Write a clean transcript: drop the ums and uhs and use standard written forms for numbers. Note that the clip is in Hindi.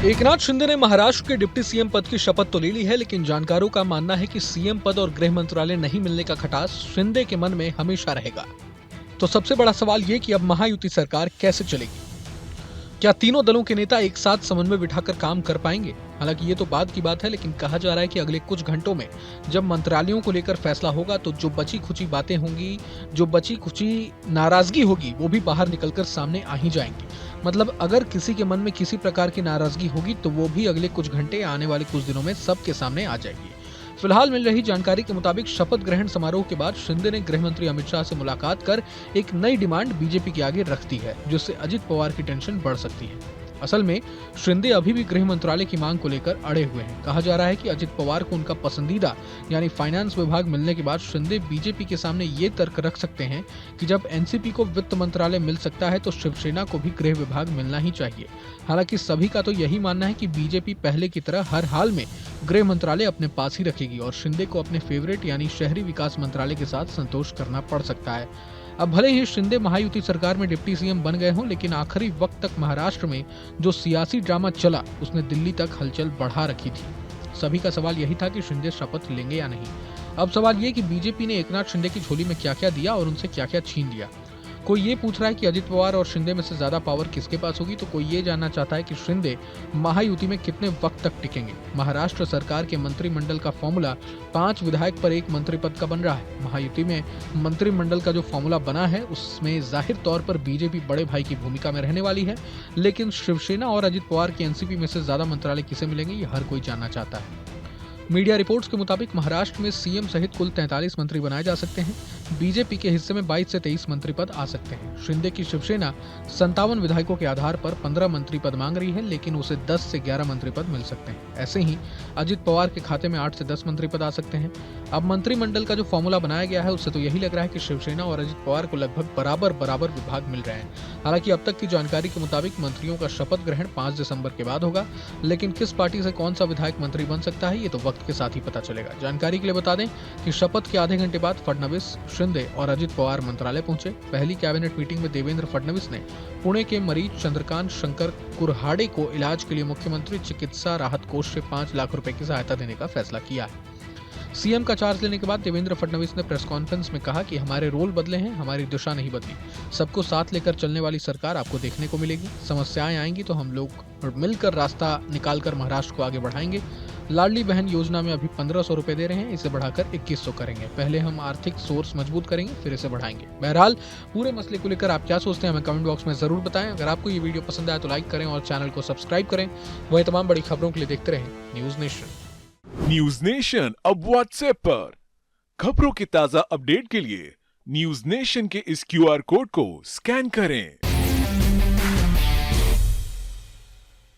एकनाथ शिंदे ने महाराष्ट्र के डिप्टी सीएम पद की शपथ तो ले ली है, लेकिन जानकारों का मानना है कि सीएम पद और गृह मंत्रालय नहीं मिलने का खटास शिंदे के मन में हमेशा रहेगा। तो सबसे बड़ा सवाल ये कि अब महायुति सरकार कैसे चलेगी? क्या तीनों दलों के नेता एक साथ समन्वय बिठाकर काम कर पाएंगे? हालांकि ये तो बाद की बात है, लेकिन कहा जा रहा है कि अगले कुछ घंटों में जब मंत्रालयों को लेकर फैसला होगा तो जो बची खुची बातें होंगी, जो बची खुची नाराजगी होगी, वो भी बाहर निकलकर सामने आ ही जाएंगी। मतलब अगर किसी के मन में किसी प्रकार की नाराजगी होगी तो वो भी अगले कुछ घंटे या आने वाले कुछ दिनों में सबके सामने आ जाएगी। फिलहाल मिल रही जानकारी के मुताबिक शपथ ग्रहण समारोह के बाद शिंदे ने गृह मंत्री अमित शाह से मुलाकात कर एक नई डिमांड बीजेपी के आगे रख दी है, जिससे अजित पवार की टेंशन बढ़ सकती है। असल में शिंदे अभी भी गृह मंत्रालय की मांग को लेकर अड़े हुए हैं। कहा जा रहा है कि अजित पवार को उनका पसंदीदा यानी फाइनेंस विभाग मिलने के बाद शिंदे बीजेपी के सामने ये तर्क रख सकते हैं कि जब एनसीपी को वित्त मंत्रालय मिल सकता है तो शिवसेना को भी गृह विभाग मिलना ही चाहिए। हालांकि सभी का तो यही मानना है कि बीजेपी पहले की तरह हर हाल में गृह मंत्रालय अपने पास ही रखेगी और शिंदे को अपने फेवरेट यानी शहरी विकास मंत्रालय के साथ संतोष करना पड़ सकता है। अब भले ही शिंदे महायुति सरकार में डिप्टी सीएम बन गए हों, लेकिन आखिरी वक्त तक महाराष्ट्र में जो सियासी ड्रामा चला उसने दिल्ली तक हलचल बढ़ा रखी थी। सभी का सवाल यही था कि शिंदे शपथ लेंगे या नहीं। अब सवाल ये कि बीजेपी ने एकनाथ शिंदे की झोली में क्या क्या दिया और उनसे क्या क्या छीन लिया। कोई ये पूछ रहा है कि अजित पवार और शिंदे में से ज्यादा पावर किसके पास होगी, तो कोई ये जानना चाहता है कि शिंदे महायुति में कितने वक्त तक टिकेंगे। महाराष्ट्र सरकार के मंत्रिमंडल का फॉर्मूला 5 विधायक पर 1 मंत्री पद का बन रहा है। महायुति में मंत्रिमंडल का जो फॉर्मूला बना है उसमें जाहिर तौर पर बीजेपी बड़े भाई की भूमिका में रहने वाली है, लेकिन शिवसेना और अजित पवार की एनसीपी में से ज्यादा मंत्रालय किसे मिलेंगे ये हर कोई जानना चाहता है। मीडिया रिपोर्ट्स के मुताबिक महाराष्ट्र में सीएम सहित कुल 43 मंत्री बनाए जा सकते हैं। बीजेपी के हिस्से में 22 से 23 मंत्री पद आ सकते हैं। शिंदे की शिवसेना 57 विधायकों के आधार पर 15 मंत्री पद मांग रही है, लेकिन उसे 10 से 11 मंत्री पद मिल सकते हैं। ऐसे ही अजित पवार के खाते में 8 से 10 मंत्री पद आ सकते हैं। अब मंत्रिमंडल का जो फॉर्मूला बनाया गया है उससे तो यही लग रहा है कि शिवसेना और अजित पवार को लगभग बराबर विभाग मिल रहे हैं। हालांकि अब तक की जानकारी के मुताबिक मंत्रियों का शपथ ग्रहण 5 दिसंबर के बाद होगा, लेकिन किस पार्टी से कौन सा विधायक मंत्री बन सकता है ये तो वक्त के साथ ही पता चलेगा। जानकारी के लिए बता दें कि शपथ के आधे घंटे बाद फडणवीस, शिंदे और अजित पवार मंत्रालय पहुंचे। पहली कैबिनेट मीटिंग में देवेंद्र फडणवीस ने पुणे के मरीज चंद्रकांत शंकर कुरहाड़े को इलाज के लिए मुख्यमंत्री चिकित्सा राहत कोष से 5 लाख रुपए की सहायता देने का फैसला किया है। सीएम का चार्ज लेने के बाद देवेंद्र फडणवीस ने प्रेस कॉन्फ्रेंस में कहा कि हमारे रोल बदले हैं, हमारी दिशा नहीं बदली। सबको साथ लेकर चलने वाली सरकार आपको देखने को मिलेगी। समस्याएं आएंगी तो हम लोग मिलकर रास्ता निकालकर महाराष्ट्र को आगे बढ़ाएंगे। लाडली बहन योजना में अभी 1500 रुपए दे रहे हैं, इसे बढ़ाकर 2100 करेंगे। पहले हम आर्थिक सोर्स मजबूत करेंगे, फिर इसे बढ़ाएंगे। बहरहाल पूरे मसले को लेकर आप क्या सोचते हैं हमें कमेंट बॉक्स में जरूर बताएं। अगर आपको ये वीडियो पसंद आया तो लाइक करें और चैनल को सब्सक्राइब करें। वही तमाम बड़ी खबरों के लिए देखते रहें न्यूज नेशन। न्यूज नेशन अब व्हाट्सएप पर खबरों की ताजा अपडेट के लिए न्यूज नेशन के इस क्यूआर कोड को स्कैन करें।